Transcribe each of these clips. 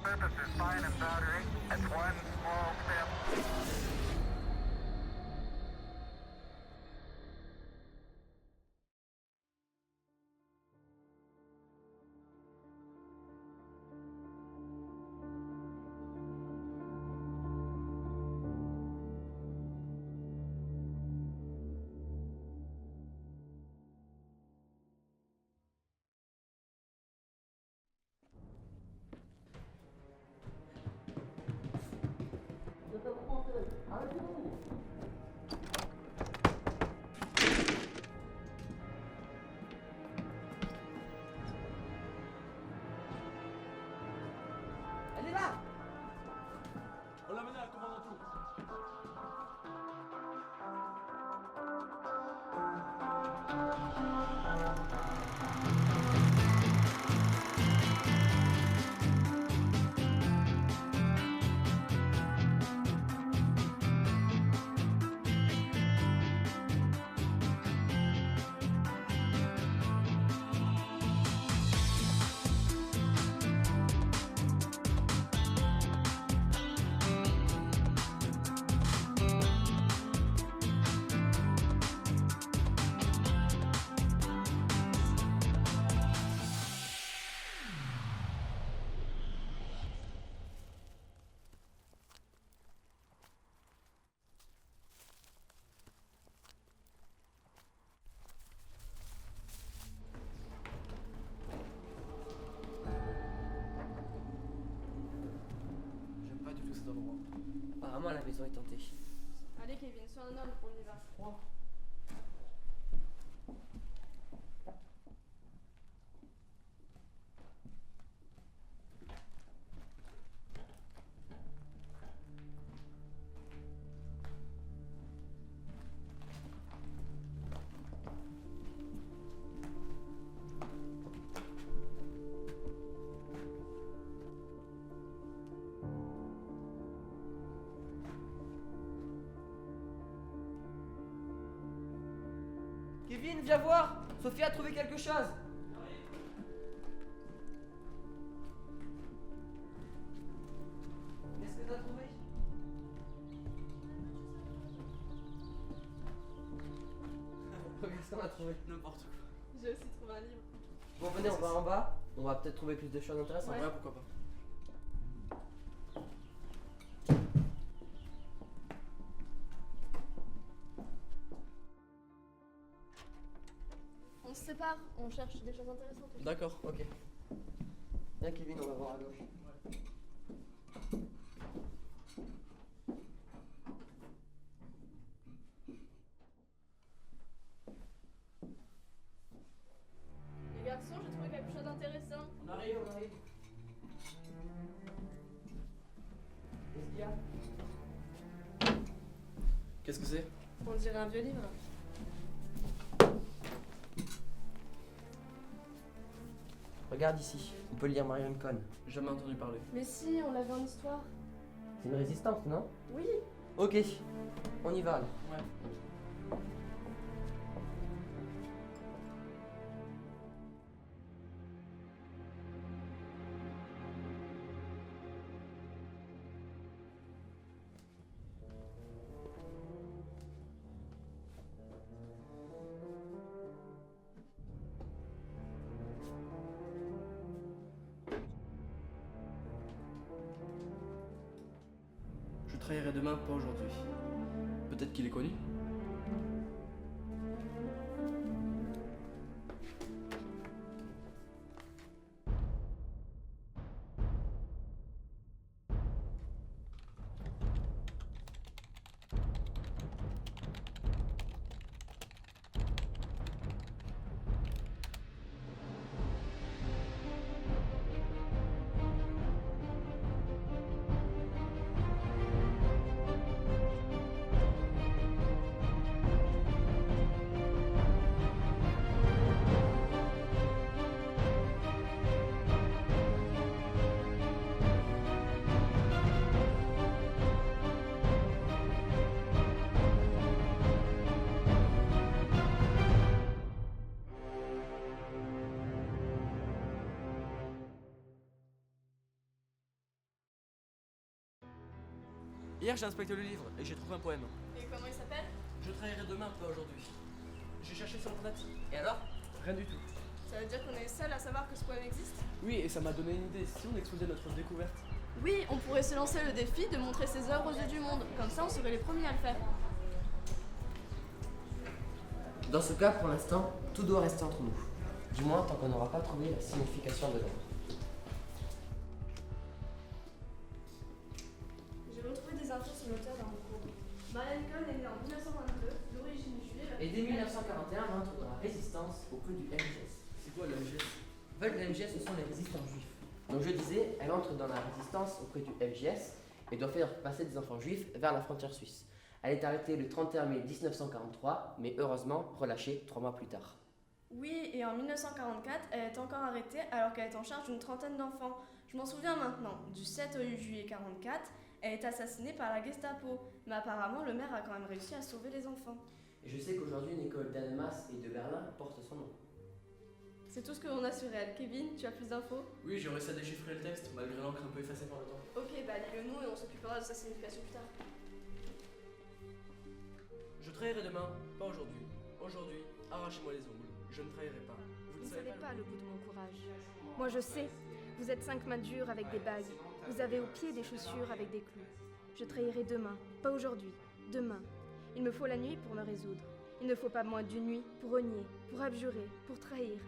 surface is fine and powdery. That's one small step. Elle est là! On l'a mené à la commande tout. J'aime pas du tout cet endroit. Apparemment, la maison est tentée. Allez Kevin, sois un homme, on y va. Kevin, viens voir! Sophie a trouvé quelque chose! Qu'est-ce que t'as trouvé? Qu'est-ce qu'on a trouvé? N'importe quoi. J'ai aussi trouvé un livre. Bon, venez, on va en bas. On va peut-être trouver plus de choses intéressantes. Ouais. Ouais, pourquoi pas. On se sépare, on cherche des choses intéressantes. D'accord. Ok. Viens, Kevin, on va voir à gauche. Les garçons, j'ai trouvé quelque chose d'intéressant. On arrive, on arrive. Qu'est-ce qu'il y a? Qu'est-ce que c'est? On dirait un vieux livre. Regarde ici, on peut lire Marion Cohn. Jamais entendu parler. Mais si, on l'avait en histoire. C'est une résistante, non? Oui. Ok, on y va là. Ouais. Je trahirai demain, pas aujourd'hui. Peut-être qu'il est connu. Hier, j'ai inspecté le livre et j'ai trouvé un poème. Et comment il s'appelle? Je trahirai demain, pas aujourd'hui. J'ai cherché sur internet. Et alors? Rien du tout. Ça veut dire qu'on est seul à savoir que ce poème existe? Oui, et ça m'a donné une idée. Si on exposait notre découverte? Oui, on pourrait se lancer le défi de montrer ses œuvres aux yeux du monde. Comme ça, on serait les premiers à le faire. Dans ce cas, pour l'instant, tout doit rester entre nous. Du moins, tant qu'on n'aura pas trouvé la signification de l'œuvre. J'ai retrouvé des infos sur l'auteur dans mon cours. Marianne Cohn est née en 1922, d'origine juive. Et dès 1941, elle entre dans la résistance auprès du MGS. C'est quoi le MGS? En fait, le MGS, ce sont les résistants juifs. Donc je disais, elle entre dans la résistance auprès du MGS et doit faire passer des enfants juifs vers la frontière suisse. Elle est arrêtée le 31 mai 1943, mais heureusement relâchée 3 mois plus tard. Oui, et en 1944, elle est encore arrêtée alors qu'elle est en charge d'une trentaine d'enfants. Je m'en souviens maintenant. Du 7 au 8 juillet 1944, elle est assassinée par la Gestapo. Mais apparemment, le maire a quand même réussi à sauver les enfants. Et je sais qu'aujourd'hui, une école d'Annemasse et de Berlin porte son nom. C'est tout ce que l'on a sur elle. Kevin, tu as plus d'infos? Oui, j'ai réussi à déchiffrer le texte, malgré l'encre un peu effacée par le temps. Ok, bah lis-le-nous et on s'occupera de sa signification plus tard. Je trahirai demain, pas aujourd'hui. Aujourd'hui, arrachez-moi les ongles. Je ne trahirai pas. Vous ne savez pas le bout de mon courage. Moi je sais. Vous êtes 5 mains dures avec des bagues. Vous avez aux pieds des chaussures avec des clous. Je trahirai demain, pas aujourd'hui. Demain. Il me faut la nuit pour me résoudre. Il ne faut pas moins d'une nuit pour renier, pour abjurer, pour trahir.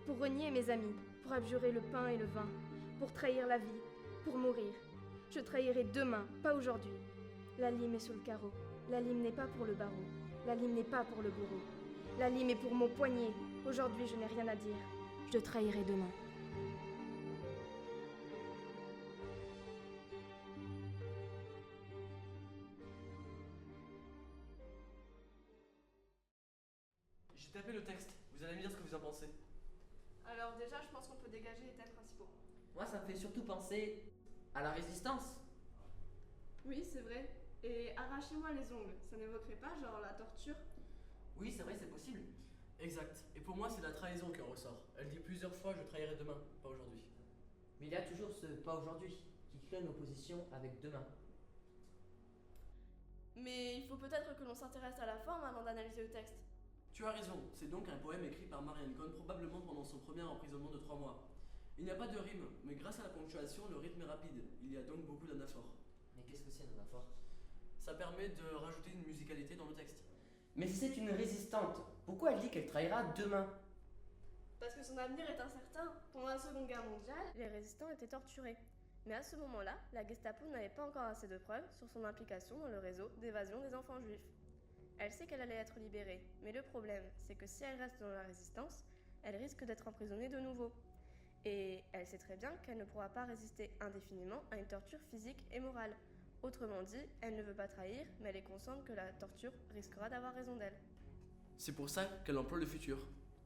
Pour renier mes amis, pour abjurer le pain et le vin. Pour trahir la vie, pour mourir. Je trahirai demain, pas aujourd'hui. La lime est sous le carreau. La lime n'est pas pour le barreau. La lime n'est pas pour le bourreau. La lime est pour mon poignet. Aujourd'hui, je n'ai rien à dire. Je trahirai demain. J'ai tapé le texte. Vous allez me dire ce que vous en pensez. Alors déjà, je pense qu'on peut dégager les thèmes principaux. Moi, ça me fait surtout penser à la résistance. Oui, c'est vrai. Et arrachez-moi les ongles, ça n'évoquerait pas genre la torture? Oui, c'est vrai, c'est possible. Exact. Et pour moi, c'est la trahison qui en ressort. Elle dit plusieurs fois, je trahirai demain, pas aujourd'hui. Mais il y a toujours ce pas aujourd'hui qui crée une opposition avec demain. Mais il faut peut-être que l'on s'intéresse à la forme avant d'analyser le texte. Tu as raison, c'est donc un poème écrit par Marianne Cohn, probablement pendant son premier emprisonnement de 3 mois. Il n'y a pas de rime, mais grâce à la ponctuation, le rythme est rapide. Il y a donc beaucoup d'anaphores. Mais qu'est-ce que c'est un anaphore? Ça permet de rajouter une musicalité dans le texte. Mais si c'est une résistante, pourquoi elle dit qu'elle trahira demain? Parce que son avenir est incertain. Pendant la Seconde Guerre mondiale, les résistants étaient torturés. Mais à ce moment-là, la Gestapo n'avait pas encore assez de preuves sur son implication dans le réseau d'évasion des enfants juifs. Elle sait qu'elle allait être libérée, mais le problème, c'est que si elle reste dans la résistance, elle risque d'être emprisonnée de nouveau. Et elle sait très bien qu'elle ne pourra pas résister indéfiniment à une torture physique et morale. Autrement dit, elle ne veut pas trahir, mais elle est consciente que la torture risquera d'avoir raison d'elle. C'est pour ça qu'elle emploie le futur,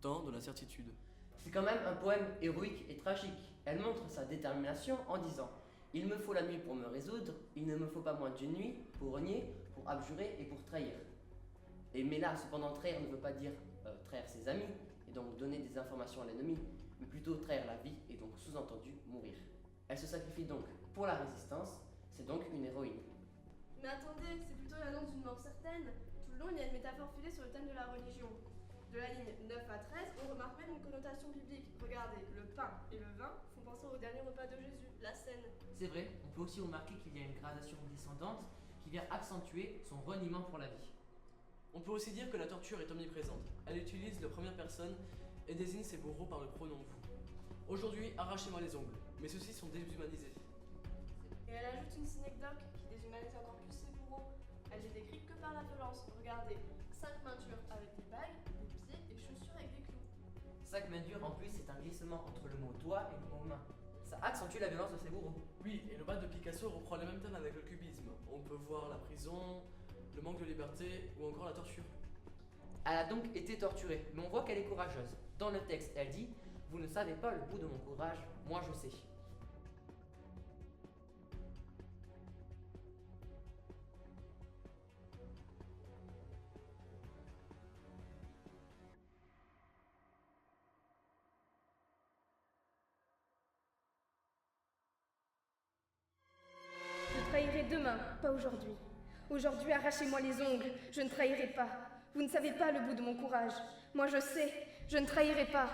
temps de l'incertitude. C'est quand même un poème héroïque et tragique. Elle montre sa détermination en disant « Il me faut la nuit pour me résoudre, il ne me faut pas moins d'une nuit pour renier, pour abjurer et pour trahir. » Mais là, cependant, trahir ne veut pas dire trahir ses amis et donc donner des informations à l'ennemi, mais plutôt trahir la vie et donc sous-entendu mourir. Elle se sacrifie donc pour la résistance, c'est donc une héroïne. Mais attendez, c'est plutôt l'annonce d'une mort certaine. Tout le long, il y a une métaphore filée sur le thème de la religion. De la ligne 9 à 13, on remarque même une connotation biblique. Regardez, le pain et le vin font penser au dernier repas de Jésus, la scène. C'est vrai, on peut aussi remarquer qu'il y a une gradation descendante qui vient accentuer son reniement pour la vie. On peut aussi dire que la torture est omniprésente. Elle utilise la première personne et désigne ses bourreaux par le pronom vous. Aujourd'hui, arrachez-moi les ongles, mais ceux-ci sont déshumanisés. Et elle ajoute une synecdoque qui déshumanise encore plus ses bourreaux. Elle les décrit que par la violence. Regardez, 5 mains dures avec des bagues, des pieds et chaussures avec des clous. 5 mains dures en plus, c'est un glissement entre le mot doigt et le mot main. Ça accentue la violence de ses bourreaux. Oui, et le bas de Picasso reprend les mêmes thèmes avec le cubisme. On peut voir la prison, le manque de liberté ou encore la torture. Elle a donc été torturée, mais on voit qu'elle est courageuse. Dans le texte, elle dit « Vous ne savez pas le bout de mon courage, moi je sais ». Je trahirai demain, pas aujourd'hui. Aujourd'hui, arrachez-moi les ongles, je ne trahirai pas. Vous ne savez pas le bout de mon courage. Moi je sais, je ne trahirai pas.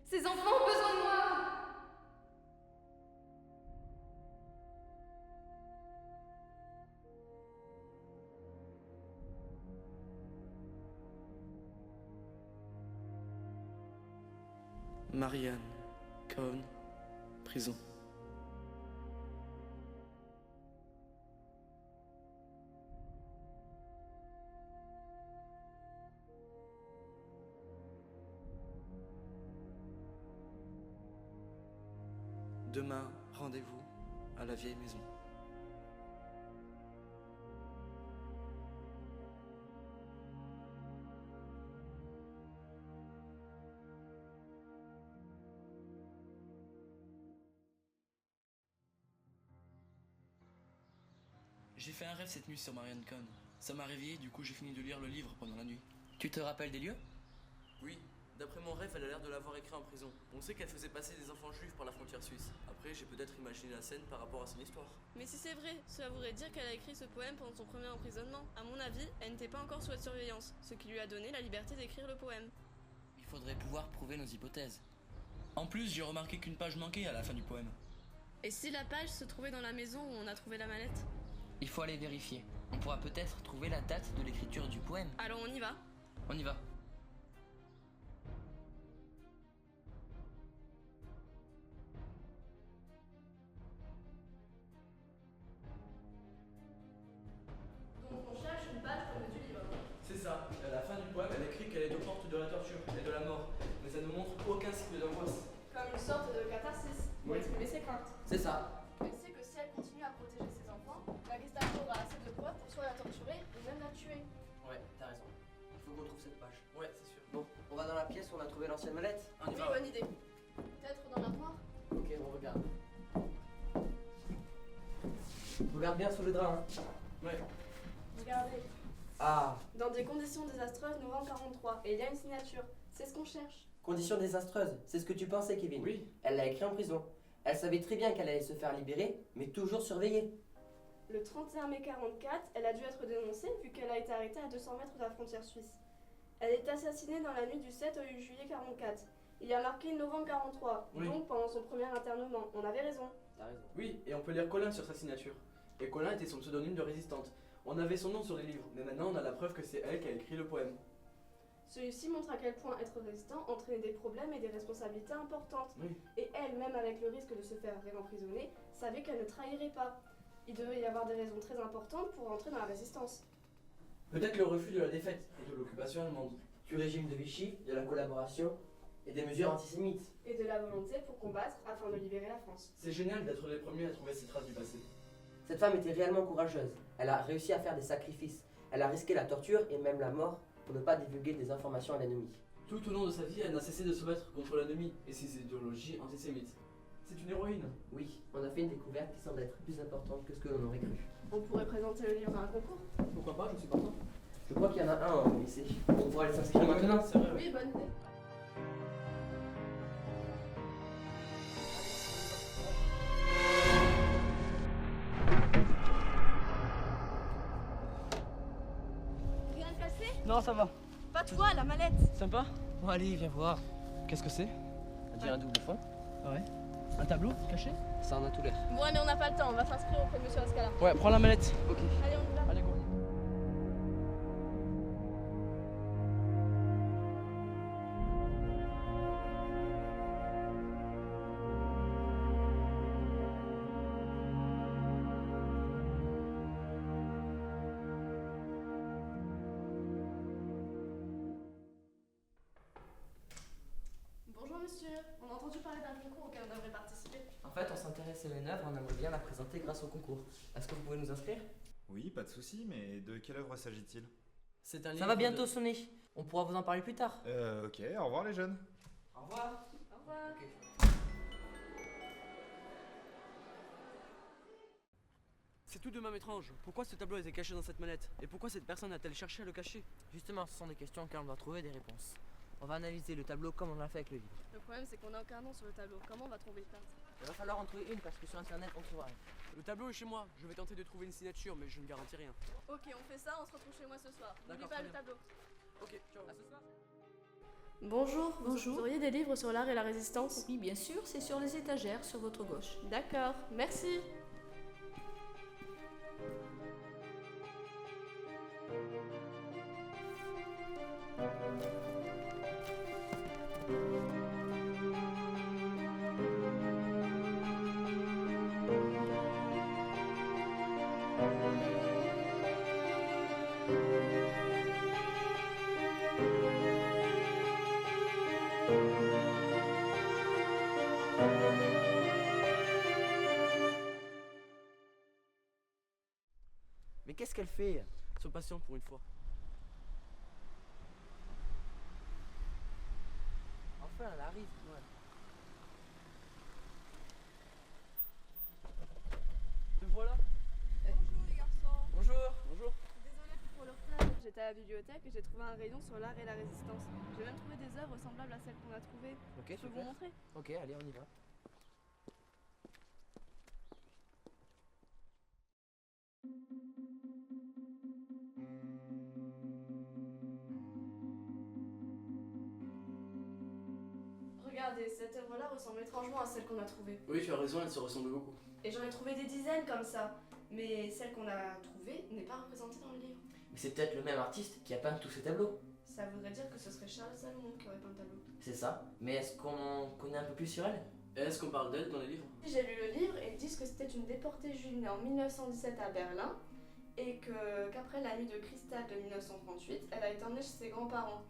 Ces enfants ont besoin de moi! Marianne, Cohn, prison. Demain, rendez-vous à la vieille maison. J'ai fait un rêve cette nuit sur Marianne Cohn. Ça m'a réveillé, du coup j'ai fini de lire le livre pendant la nuit. Tu te rappelles des lieux? Oui, d'après mon rêve, elle a l'air de l'avoir écrit en prison. On sait qu'elle faisait passer des enfants juifs par la frontière suisse. Après, j'ai peut-être imaginé la scène par rapport à son histoire. Mais si c'est vrai, cela voudrait dire qu'elle a écrit ce poème pendant son premier emprisonnement. À mon avis, elle n'était pas encore sous haute surveillance, ce qui lui a donné la liberté d'écrire le poème. Il faudrait pouvoir prouver nos hypothèses. En plus, j'ai remarqué qu'une page manquait à la fin du poème. Et si la page se trouvait dans la maison où on a trouvé la mallette? Il faut aller vérifier. On pourra peut-être trouver la date de l'écriture du poème. Alors on y va. On y va. Donc on cherche une page comme du livre. C'est ça. À la fin du poème, elle écrit qu'elle est aux portes de la torture et de la mort. Mais ça ne montre aucun signe d'angoisse. Comme une sorte de catharsis pour Oui. exprimer ses craintes. C'est ça. Elle sait que si elle continue à protéger ses enfants, la Gestapo aura assez de preuves pour soit la torturer ou même la tuer. Ouais, t'as raison. Il faut qu'on trouve cette page. Ouais, c'est sûr. Bon, on va dans la pièce où on a trouvé l'ancienne mallette. On y Oui, va. bonne idée. Peut-être dans l'armoire. Ok, on regarde. Regarde bien sous le drap. Hein. Ouais. Regardez. Ah, Dans des conditions désastreuses, nous rend 43. Et il y a une signature. C'est ce qu'on cherche. condition désastreuse. C'est ce que tu pensais, Kevin. Oui. Elle l'a écrit en prison. Elle savait très bien qu'elle allait se faire libérer, mais toujours surveillée. Le 31 mai 44, elle a dû être dénoncée vu qu'elle a été arrêtée à 200 mètres de la frontière suisse. Elle est assassinée dans la nuit du 7 au juillet 44. Il y a marqué novembre 43, Oui. donc pendant son premier internement. On avait raison. T'as raison. Oui, et on peut lire Colin sur sa signature. Et Colin était son pseudonyme de résistante. On avait son nom sur les livres, mais maintenant on a la preuve que c'est elle qui a écrit le poème. Celui-ci montre à quel point être résistant entraînait des problèmes et des responsabilités importantes. Oui. Et elle, même avec le risque de se faire emprisonner, savait qu'elle ne trahirait pas. Il devait y avoir des raisons très importantes pour entrer dans la résistance. Peut-être le refus de la défaite et de l'occupation allemande. Du régime de Vichy, de la collaboration et des mesures antisémites. Et de la volonté pour combattre afin de libérer la France. C'est génial d'être les premiers à trouver ces traces du passé. Cette femme était réellement courageuse. Elle a réussi à faire des sacrifices. Elle a risqué la torture et même la mort pour ne pas divulguer des informations à l'ennemi. Tout au long de sa vie, elle n'a cessé de se battre contre l'ennemi et ses idéologies antisémites. C'est une héroïne. Oui, on a fait une découverte qui semble être plus importante que ce que l'on aurait cru. On pourrait présenter le livre à un concours. Pourquoi pas, je suis partant. Je crois qu'il y en a un au lycée. On pourra aller s'inscrire maintenant. C'est vrai, oui. Oui, bonne idée. Rien de cassé? Non, ça va. Pas toi, la mallette. Sympa? Bon, allez, viens voir. Qu'est-ce que c'est? On dirait un double fond. Ouais. Un tableau caché? Ça en a tout l'air. Bon, mais on n'a pas le temps, on va s'inscrire auprès de monsieur Ascala. Ouais, prends la mallette. Ok. Allez, on y va. Allez, go. Bonjour monsieur, on a entendu parler d'un concours auquel on devrait participer. En fait, on s'intéresse à une œuvre, on aimerait bien la présenter grâce au concours. Est-ce que vous pouvez nous inscrire? Oui, pas de souci, mais de quelle œuvre s'agit-il? C'est un Ça livre va bientôt de- sonner. On pourra vous en parler plus tard. Ok, au revoir les jeunes. Au revoir. Au revoir. C'est tout de même étrange. Pourquoi ce tableau était caché dans cette mallette? Et pourquoi cette personne a-t-elle cherché à le cacher? Justement, ce sont des questions auxquelles on doit trouver des réponses. On va analyser le tableau comme on l'a fait avec le livre. Le problème, c'est qu'on a aucun nom sur le tableau. Comment on va trouver le peintre? Il va falloir en trouver une parce que sur internet on trouvera rien. Le tableau est chez moi. Je vais tenter de trouver une signature, mais je ne garantis rien. Ok, on fait ça, on se retrouve chez moi ce soir. N'oublie D'accord, pas très le bien. tableau. Ok, ciao. À ce soir. Bonjour. Bonjour. Vous auriez des livres sur l'art et la résistance? Oui, bien sûr, c'est sur les étagères sur votre gauche. D'accord, merci. Mais qu'est-ce qu'elle fait? Sois patient pour une fois. Enfin, elle arrive. Ouais. Te voilà. Bonjour les garçons. Bonjour. Bonjour. Désolée pour le retard. J'étais à la bibliothèque et j'ai trouvé un rayon sur l'art et la résistance. J'ai même trouvé des œuvres semblables à celles qu'on a trouvées. Ok, Je peux vous super. montrer? Ok, allez, on y va. Regardez, cette œuvre-là ressemble étrangement à celle qu'on a trouvée. Oui, tu as raison, elle se ressemble beaucoup. Et j'en ai trouvé des dizaines comme ça. Mais celle qu'on a trouvée n'est pas représentée dans le livre. Mais c'est peut-être le même artiste qui a peint tous ces tableaux. Ça voudrait dire que ce serait Charles Salomon qui aurait peint le tableau. C'est ça. Mais est-ce qu'on connaît un peu plus sur elle? Est-ce qu'on parle d'elle dans les livres? J'ai lu le livre et ils disent que c'était une déportée juive née en 1917 à Berlin et qu'après la nuit de cristal de 1938, elle a été emmenée chez ses grands-parents.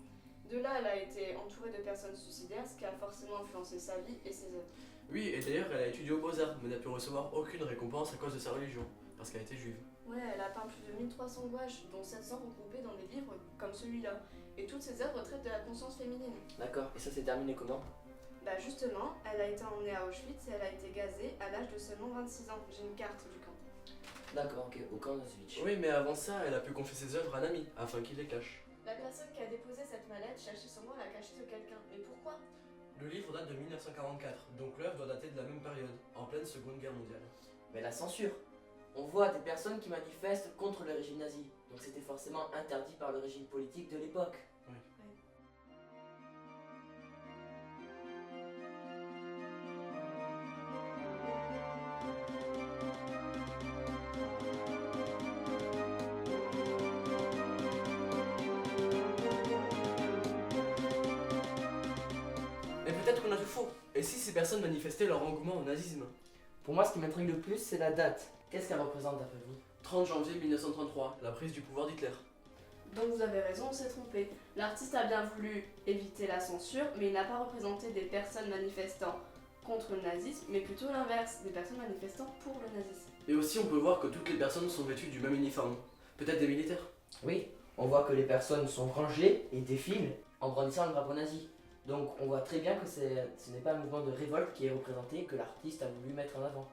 De là, elle a été entourée de personnes suicidaires, ce qui a forcément influencé sa vie et ses œuvres. Oui, et d'ailleurs, elle a étudié aux Beaux-Arts, mais n'a pu recevoir aucune récompense à cause de sa religion, parce qu'elle était juive. Ouais, elle a peint plus de 1300 gouaches, dont 700 regroupés dans des livres comme celui-là. Et toutes ses œuvres traitent de la conscience féminine. D'accord. Et ça s'est terminé comment? Bah justement, elle a été emmenée à Auschwitz et elle a été gazée à l'âge de seulement 26 ans. J'ai une carte du camp. D'accord, ok. Au camp d'Auschwitz. Oui, mais avant ça, elle a pu confier ses œuvres à un ami, afin qu'il les cache. La personne qui a déposé cette mallette cherchait sûrement à la cacher de quelqu'un. Mais pourquoi? Le livre date de 1944, donc l'œuvre doit dater de la même période, en pleine Seconde Guerre mondiale. Mais la censure. On voit des personnes qui manifestent contre le régime nazi. Donc c'était forcément interdit par le régime politique de l'époque. Mais peut-être qu'on a tout faux. Et si ces personnes manifestaient leur engouement au nazisme? Pour moi, ce qui m'intrigue le plus, c'est la date. Qu'est-ce qu'elle représente d'après vous? 30 janvier 1933, la prise du pouvoir d'Hitler. Donc vous avez raison, on s'est trompé. L'artiste a bien voulu éviter la censure, mais il n'a pas représenté des personnes manifestant contre le nazisme, mais plutôt l'inverse, des personnes manifestant pour le nazisme. Et aussi, on peut voir que toutes les personnes sont vêtues du même uniforme. Peut-être des militaires. Oui, on voit que les personnes sont rangées et défilent en brandissant le drapeau nazi. Donc on voit très bien que ce n'est pas un mouvement de révolte qui est représenté, que l'artiste a voulu mettre en avant.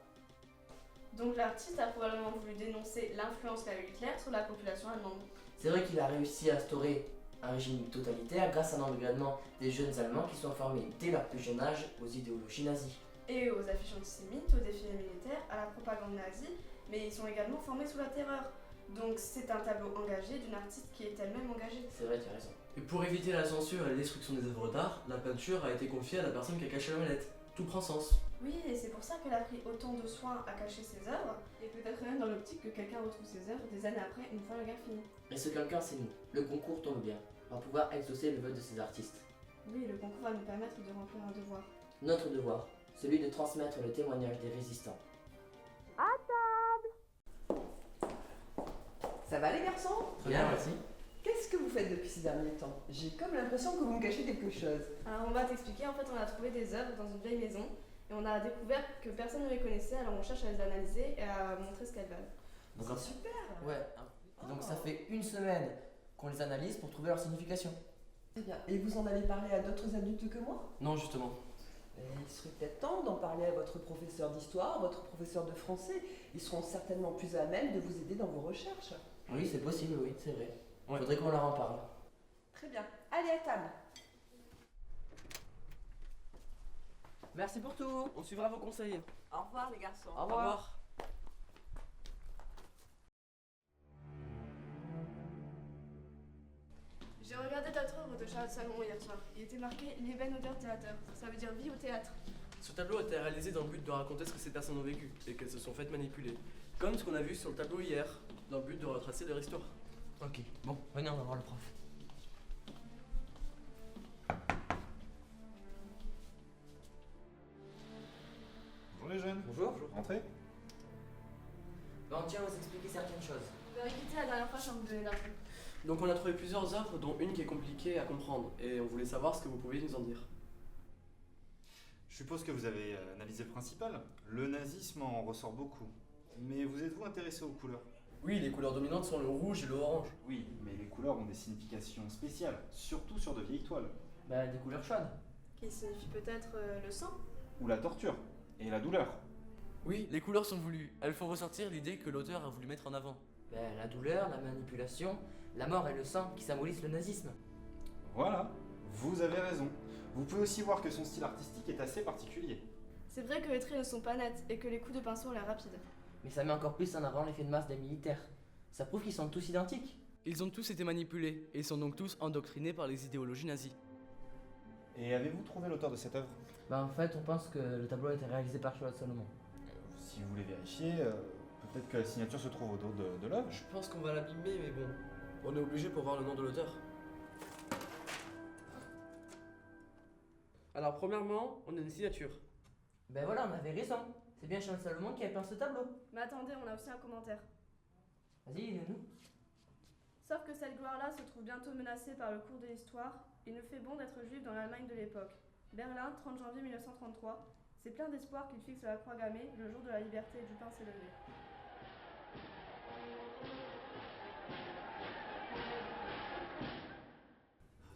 Donc l'artiste a probablement voulu dénoncer l'influence qu'a eu Hitler sur la population allemande. C'est vrai qu'il a réussi à instaurer un régime totalitaire grâce à l'engagement des jeunes Allemands qui sont formés dès leur plus jeune âge aux idéologies nazies. Et aux affiches antisémites, aux défilés militaires, à la propagande nazie, mais ils sont également formés sous la terreur. Donc c'est un tableau engagé d'une artiste qui est elle-même engagée. C'est vrai, tu as raison. Et pour éviter la censure et la destruction des œuvres d'art, la peinture a été confiée à la personne qui a caché la mallette. Tout prend sens. Oui, et c'est pour ça qu'elle a pris autant de soin à cacher ses œuvres, et peut-être même dans l'optique que quelqu'un retrouve ses œuvres des années après, une fois la guerre finie. Et ce quelqu'un, c'est nous. Le concours tombe bien. On va pouvoir exaucer le vœu de ces artistes. Oui, le concours va nous permettre de remplir un devoir. Notre devoir, celui de transmettre le témoignage des résistants. Ça va les garçons? Très bien, merci. Qu'est-ce que vous faites depuis ces derniers temps? J'ai comme l'impression que vous me cachez quelque chose. Alors on va t'expliquer, en fait on a trouvé des œuvres dans une vieille maison, et on a découvert que personne ne les connaissait, alors on cherche à les analyser et à montrer ce qu'elles valent. Donc, Super. ouais. Et donc ça fait une semaine qu'on les analyse pour trouver leur signification. Très bien. Et vous en avez parlé à d'autres adultes que moi? Non, justement. Il serait peut-être temps d'en parler à votre professeur d'histoire, votre professeur de français. Ils seront certainement plus à même de vous aider dans vos recherches. Oui, c'est possible, oui, c'est vrai. Ouais. Faudrait qu'on leur en parle. Très bien. Allez à table. Merci pour tout. On suivra vos conseils. Au revoir les garçons. Au revoir. J'ai regardé votre œuvre de Charles Salomon hier soir. Il était marqué Leben oder Theater. Ça veut dire vie au théâtre. Ce tableau a été réalisé dans le but de raconter ce que ces personnes ont vécu et qu'elles se sont faites manipuler. Comme ce qu'on a vu sur le tableau hier, dans le but de retracer leur histoire. Ok, bon, venez, on va voir le prof. Bonjour les jeunes. Bonjour. Entrez. Ben, on tient à vous expliquer certaines choses. Vous avez quitté la dernière fois quand vous donnez l'info. Donc on a trouvé plusieurs œuvres, dont une qui est compliquée à comprendre, et on voulait savoir ce que vous pouviez nous en dire. Je suppose que vous avez analysé le principal. Le nazisme en ressort beaucoup. Mais vous êtes-vous intéressé aux couleurs? Oui, les couleurs dominantes sont le rouge et le orange. Oui, mais les couleurs ont des significations spéciales, surtout sur de vieilles toiles. Bah, des couleurs chaudes. Qui signifie peut-être le sang. Ou la torture. Et la douleur. Oui, les couleurs sont voulues. Elles font ressortir l'idée que l'auteur a voulu mettre en avant. Ben, la douleur, la manipulation, la mort et le sang qui symbolisent le nazisme. Voilà, vous avez raison. Vous pouvez aussi voir que son style artistique est assez particulier. C'est vrai que les traits ne sont pas nets et que les coups de pinceau ont l'air rapides. Mais ça met encore plus en avant l'effet de masse des militaires. Ça prouve qu'ils sont tous identiques. Ils ont tous été manipulés, et sont donc tous endoctrinés par les idéologies nazies. Et avez-vous trouvé l'auteur de cette œuvre? Ben, en fait, on pense que le tableau a été réalisé par Charles Salomon. Si vous voulez vérifier, peut-être que la signature se trouve au dos de l'œuvre. Je pense qu'on va l'abîmer, mais bon, on est obligé pour voir le nom de l'auteur. Alors premièrement, on a une signature. Ben voilà, on avait raison. C'est bien Charles Salomon qui a peint ce tableau. Mais attendez, on a aussi un commentaire. Vas-y, dis-nous. Sauf que cette gloire-là se trouve bientôt menacée par le cours de l'histoire. Il ne fait bon d'être juif dans l'Allemagne de l'époque. Berlin, 30 janvier 1933. C'est plein d'espoir qu'il fixe la croix gammée le jour de la liberté et du pain s'est levé.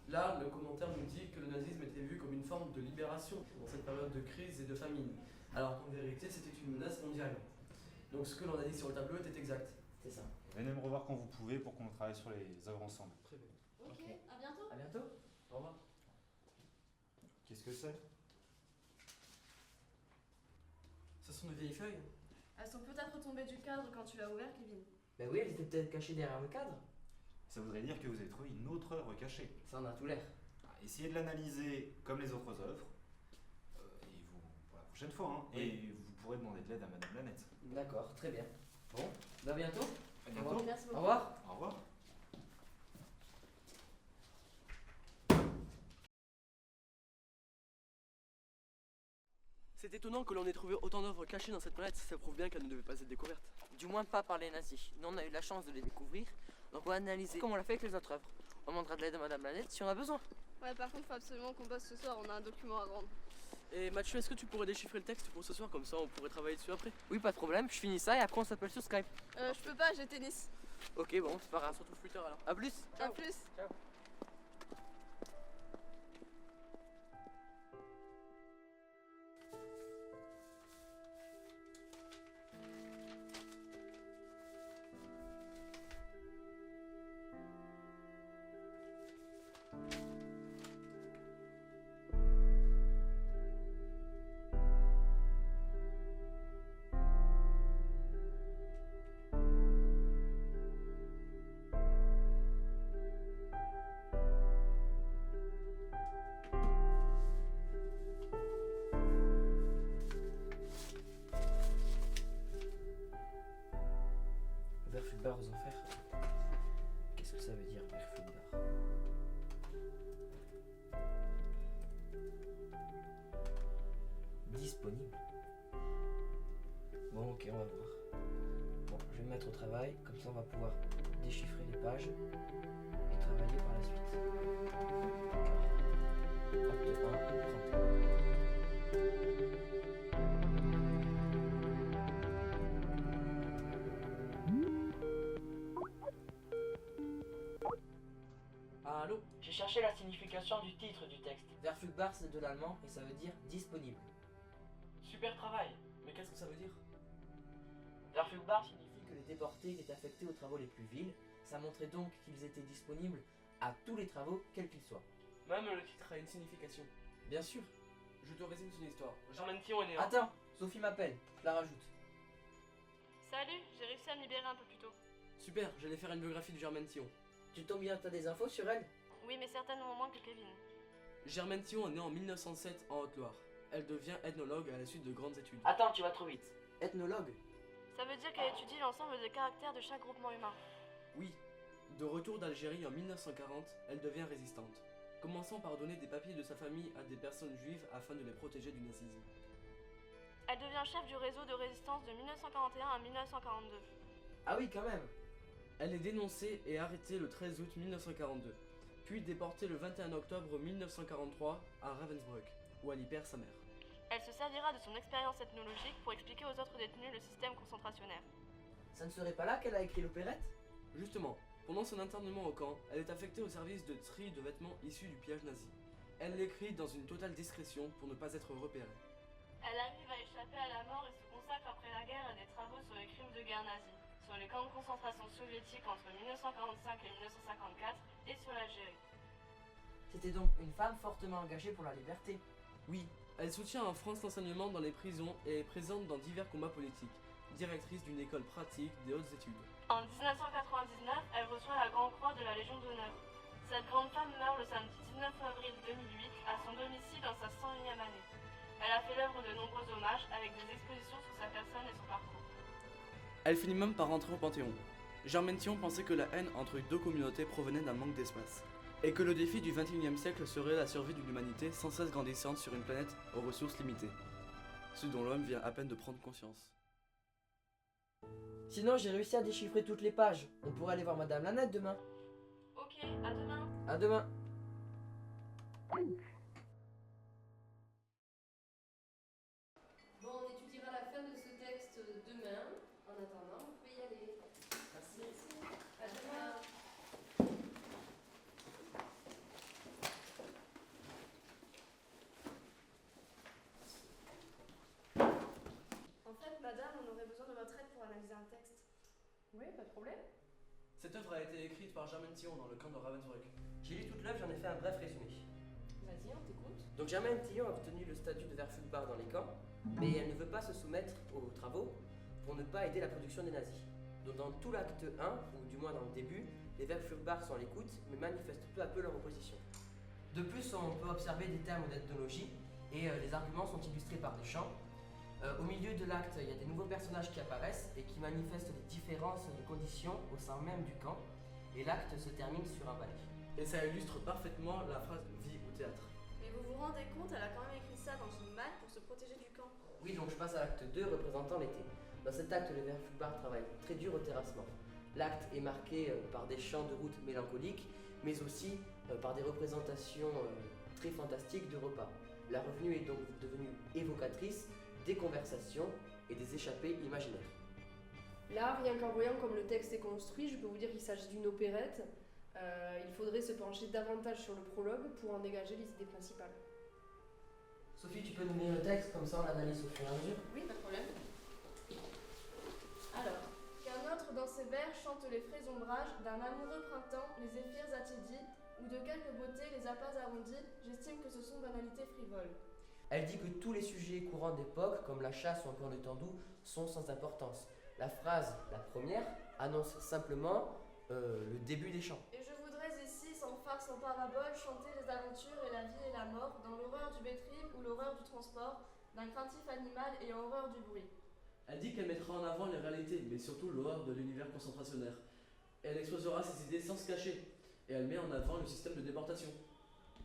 Là, le commentaire nous dit que le nazisme était vu comme une forme de libération dans cette période de crise et de famine, alors qu'en vérité c'était une menace mondiale. Donc ce que l'on a dit sur le tableau était exact. C'est ça. Venez me revoir quand vous pouvez pour qu'on travaille sur les œuvres ensemble. Très bien. Ok, à bientôt. À bientôt. Au revoir. Qu'est-ce que c'est? Ce sont de vieilles feuilles. Elles sont peut-être tombées du cadre quand tu l'as ouvert, Kevin. Ben oui, elles étaient peut-être cachées derrière le cadre. Ça voudrait dire que vous avez trouvé une autre œuvre cachée. Ça en a tout l'air. Essayez de l'analyser comme les autres œuvres. Et vous, pour la prochaine fois, hein. Oui. Et vous pourrez demander de l'aide à Madame Lanette. D'accord, très bien. Bon, ben à bientôt. À bientôt. Merci Au beaucoup. revoir. Au revoir. C'est étonnant que l'on ait trouvé autant d'œuvres cachées dans cette planète, ça prouve bien qu'elle ne devait pas être découverte. Du moins pas par les nazis. Nous on a eu la chance de les découvrir, donc on va analyser comme on l'a fait avec les autres œuvres. On demandera de l'aide à Madame Lanette si on a besoin. Ouais, par contre, faut absolument qu'on bosse ce soir, on a un document à rendre. Et Mathieu, est-ce que tu pourrais déchiffrer le texte pour ce soir, comme ça on pourrait travailler dessus après? Oui, pas de problème, je finis ça et après on s'appelle sur Skype. Je peux pas, j'ai tennis. Ok, bon, c'est pas grave. On se retrouve plus tard alors. A plus. À plus. Verfulbar aux enfers. Qu'est-ce que ça veut dire, Verfulbar? Disponible. Bon, ok, on va voir. Bon, je vais me mettre au travail, comme ça on va pouvoir déchiffrer les pages et travailler par la suite. Acte 1, 31. Allô? J'ai cherché la signification du titre du texte. Verfügbar, c'est de l'allemand et ça veut dire disponible. Super travail. Mais qu'est-ce que ça veut dire? Verfügbar signifie que les déportés étaient affectés aux travaux les plus vils. Ça montrait donc qu'ils étaient disponibles à tous les travaux, quels qu'ils soient. Même le titre a une signification. Bien sûr. je te résume son histoire. Germaine Tillon est né en... Attends, Sophie m'appelle, je la rajoute. Salut, j'ai réussi à me libérer un peu plus tôt. Super, j'allais faire une biographie de Germaine Tillon. Tu tombes bien, t'as des infos sur elle? Oui, mais certainement moins que Kevin. Germaine Tillon est née en 1907 en Haute-Loire. Elle devient ethnologue à la suite de grandes études. Attends, tu vas trop vite. Ethnologue? Ça veut dire qu'elle étudie l'ensemble des caractères de chaque groupement humain. Oui, de retour d'Algérie en 1940, elle devient résistante, commençant par donner des papiers de sa famille à des personnes juives afin de les protéger du nazisme. Elle devient chef du réseau de résistance de 1941 à 1942. Ah oui, quand même. Elle est dénoncée et arrêtée le 13 août 1942, puis déportée le 21 octobre 1943 à Ravensbrück, où elle y perd sa mère. Elle se servira de son expérience ethnologique pour expliquer aux autres détenus le système concentrationnaire. Ça ne serait pas là qu'elle a écrit l'opérette? Justement, pendant son internement au camp, elle est affectée au service de tri de vêtements issus du pillage nazi. Elle l'écrit dans une totale discrétion pour ne pas être repérée. Elle arrive à échapper à la mort et se consacre après la guerre à des travaux sur les crimes de guerre nazis, sur les camps de concentration soviétiques entre 1945 et 1954 et sur l'Algérie. C'était donc une femme fortement engagée pour la liberté. Oui, elle soutient en France l'enseignement dans les prisons et est présente dans divers combats politiques, directrice d'une école pratique des hautes études. En 1999, elle reçoit la Grande Croix de la Légion d'honneur. Cette grande femme meurt le samedi 19 avril 2008 à son domicile dans sa 101e année. Elle a fait l'œuvre de nombreux hommages avec des expositions sur sa personne et son parcours. Elle finit même par rentrer au Panthéon. Germaine Tillon pensait que la haine entre deux communautés provenait d'un manque d'espace, et que le défi du XXIe siècle serait la survie d'une humanité sans cesse grandissante sur une planète aux ressources limitées, ce dont l'homme vient à peine de prendre conscience. Sinon, j'ai réussi à déchiffrer toutes les pages. On pourrait aller voir Madame Lanette demain. Ok, à demain. À demain. Bon, on étudiera la fin de ce texte demain. En attendant, vous pouvez y aller. Merci. À demain. En fait, madame, on aurait besoin de votre aide pour analyser un texte. Oui, pas de problème. Cette œuvre a été écrite par Germaine Tillon dans le camp de Ravensbrück. J'ai lu toute l'œuvre, j'en ai fait un bref résumé. Vas-y, on t'écoute. Donc Germaine Tillon a obtenu le statut de Verfügbar dans les camps, mais elle ne veut pas se soumettre aux travaux pour ne pas aider la production des nazis. Donc dans tout l'acte 1, ou du moins dans le début, les Verfügbar sont à l'écoute, mais manifestent peu à peu leur opposition. De plus, on peut observer des termes d'ethnologie, et les arguments sont illustrés par des chants. Au milieu de l'acte, il y a des nouveaux personnages qui apparaissent et qui manifestent les différences de conditions au sein même du camp, et l'acte se termine sur un ballet. Et ça illustre parfaitement la phrase vie au théâtre. Mais vous vous rendez compte, elle a quand même écrit ça dans une malle pour se protéger du camp. Oui, donc je passe à l'acte 2 représentant l'été. Dans cet acte, les Verfügbar travaillent très dur au terrassement. L'acte est marqué par des chants de route mélancoliques, mais aussi par des représentations très fantastiques de repas. La revenue est donc devenue évocatrice des conversations et des échappées imaginaires. Là, rien qu'en voyant comme le texte est construit, je peux vous dire qu'il s'agit d'une opérette. Il faudrait se pencher davantage sur le prologue pour en dégager les idées principales. Sophie, tu peux nous lire le texte, comme ça on l'analyse au fur et à mesure. Oui, pas de problème. Alors, qu'un autre dans ses vers chante les frais ombrages d'un amoureux printemps, les zéphyrs attiédis, ou de quelque beauté les appâts arrondis, j'estime que ce sont banalités frivoles. Elle dit que tous les sujets courants d'époque, comme la chasse ou encore le temps doux, sont sans importance. La phrase, la première, annonce simplement le début des chants. Et je voudrais ici, sans farce, sans parabole, chanter les aventures et la vie et la mort, dans l'horreur du bétrive ou l'horreur du transport, d'un craintif animal et horreur du bruit. Elle dit qu'elle mettra en avant les réalités, mais surtout l'horreur de l'univers concentrationnaire. Elle exposera ses idées sans se cacher, et elle met en avant le système de déportation.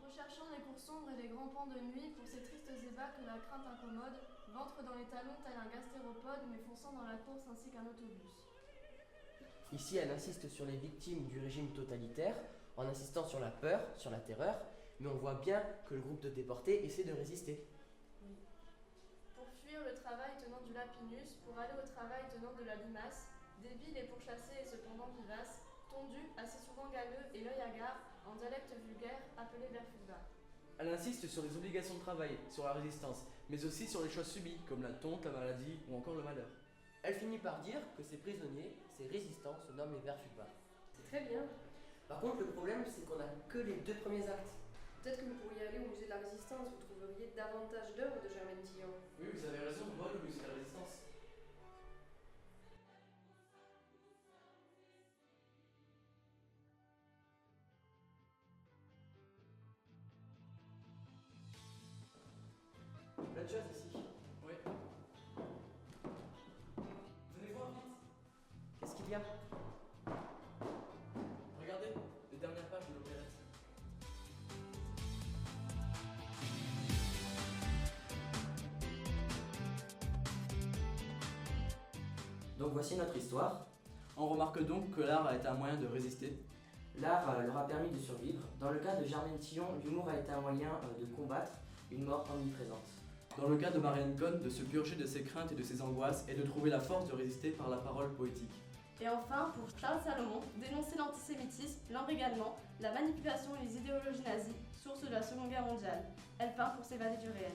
Recherchant les cours sombres et les grands pans de nuit, pour ces tristes ébats que la crainte incommode, ventre dans les talons tel un gastéropode, mais fonçant dans la course ainsi qu'un autobus. Ici, elle insiste sur les victimes du régime totalitaire, en insistant sur la peur, sur la terreur, mais on voit bien que le groupe de déportés essaie de résister. Oui. Pour fuir le travail tenant du lapinus, pour aller au travail tenant de la limace, débile et pourchassé et cependant vivace, tondu, assez souvent galeux et l'œil hagard, en dialecte vulgaire, appelé Verfügbar. Elle insiste sur les obligations de travail, sur la résistance, mais aussi sur les choses subies, comme la tonte, la maladie ou encore le malheur. Elle finit par dire que ces prisonniers, ces résistants, se nomment les Verfügbar. C'est très bien. Par contre, le problème, c'est qu'on n'a que les 2 premiers actes. Peut-être que vous pourriez aller au musée de la Résistance, vous trouveriez davantage d'œuvres de Germaine Tillon. Oui, vous avez raison, moi le musée de la Résistance. Plein de choses ici. Oui. Venez voir vite. Qu'est-ce qu'il y a? Regardez, les dernières pages de l'opérette. Donc voici notre histoire. On remarque donc que l'art a été un moyen de résister. L'art leur a permis de survivre. Dans le cas de Germaine Tillon, l'humour a été un moyen de combattre une mort omniprésente. Dans le cas de Marianne Cohn, de se purger de ses craintes et de ses angoisses et de trouver la force de résister par la parole poétique. Et enfin, pour Charles Salomon, dénoncer l'antisémitisme, l'embrigadement, la manipulation et les idéologies nazies, source de la Seconde Guerre mondiale. Elle peint pour s'évader du réel.